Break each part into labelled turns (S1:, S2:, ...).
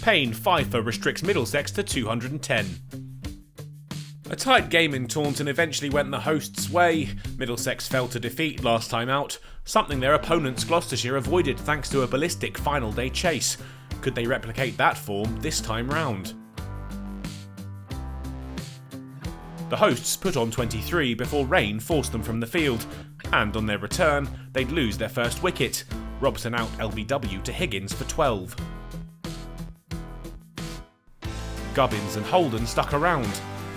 S1: Payne 5 restricts Middlesex to 210. A tight game in Taunton eventually went the hosts' way. Middlesex fell to defeat last time out, something their opponents Gloucestershire avoided thanks to a ballistic final day chase. Could they replicate that form this time round? The hosts put on 23 before rain forced them from the field, and on their return, they'd lose their first wicket. Robson out LBW to Higgins for 12. Gubbins and Holden stuck around.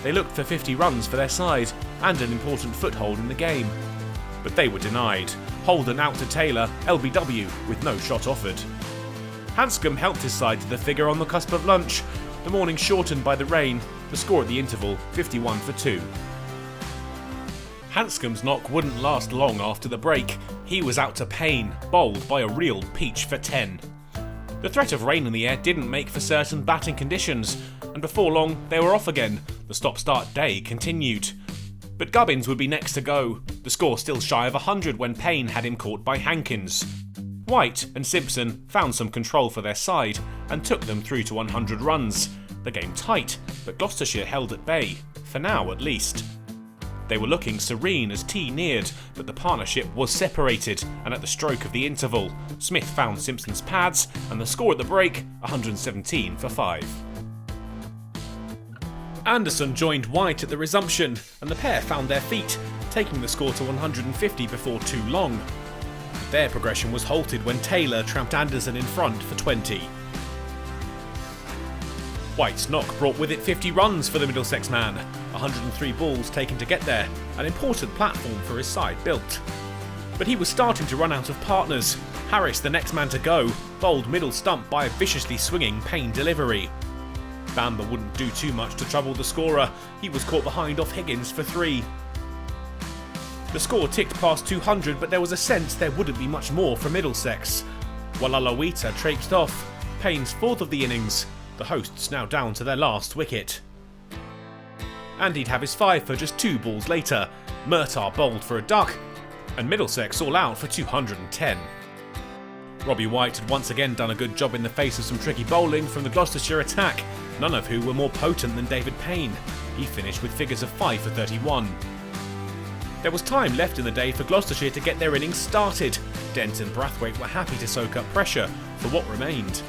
S1: They looked for 50 runs for their side and an important foothold in the game. But they were denied. Holden out to Taylor, LBW, with no shot offered. Hanscom helped his side to the figure on the cusp of lunch. The morning shortened by the rain. The score at the interval, 51 for 2. Hanscom's knock wouldn't last long after the break. He was out to Payne, bowled by a real peach for 10. The threat of rain in the air didn't make for certain batting conditions, and before long they were off again. The stop-start day continued. But Gubbins would be next to go. The score still shy of 100 when Payne had him caught by Hankins. White and Simpson found some control for their side and took them through to 100 runs. The game tight, but Gloucestershire held at bay, for now at least. They were looking serene as tea neared, but the partnership was separated, and at the stroke of the interval, Smith found Simpson's pads, and the score at the break, 117 for 5. Anderson joined White at the resumption, and the pair found their feet, taking the score to 150 before too long. Their progression was halted when Taylor tramped Anderson in front for 20. White's knock brought with it 50 runs for the Middlesex man, 103 balls taken to get there, an important platform for his side built. But he was starting to run out of partners. Harris, the next man to go, bowled middle stump by a viciously swinging Payne delivery. Bamber wouldn't do too much to trouble the scorer. He was caught behind off Higgins for 3. The score ticked past 200, but there was a sense there wouldn't be much more from Middlesex. Walalawita traipsed off, Payne's 4th of the innings, the hosts now down to their last wicket. And he'd have his 5 for just 2 balls later. Murtagh bowled for a duck, and Middlesex all out for 210. Robbie White had once again done a good job in the face of some tricky bowling from the Gloucestershire attack, none of who were more potent than David Payne. He finished with figures of 5 for 31. There was time left in the day for Gloucestershire to get their innings started. Dent and Brathwaite were happy to soak up pressure for what remained.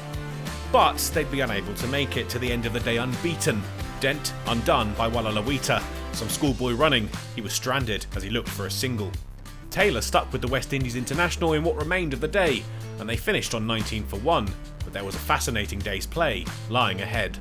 S1: But they'd be unable to make it to the end of the day unbeaten. Dent undone by Walalawita. Some schoolboy running, he was stranded as he looked for a single. Taylor stuck with the West Indies international in what remained of the day, and they finished on 19 for 1, but there was a fascinating day's play lying ahead.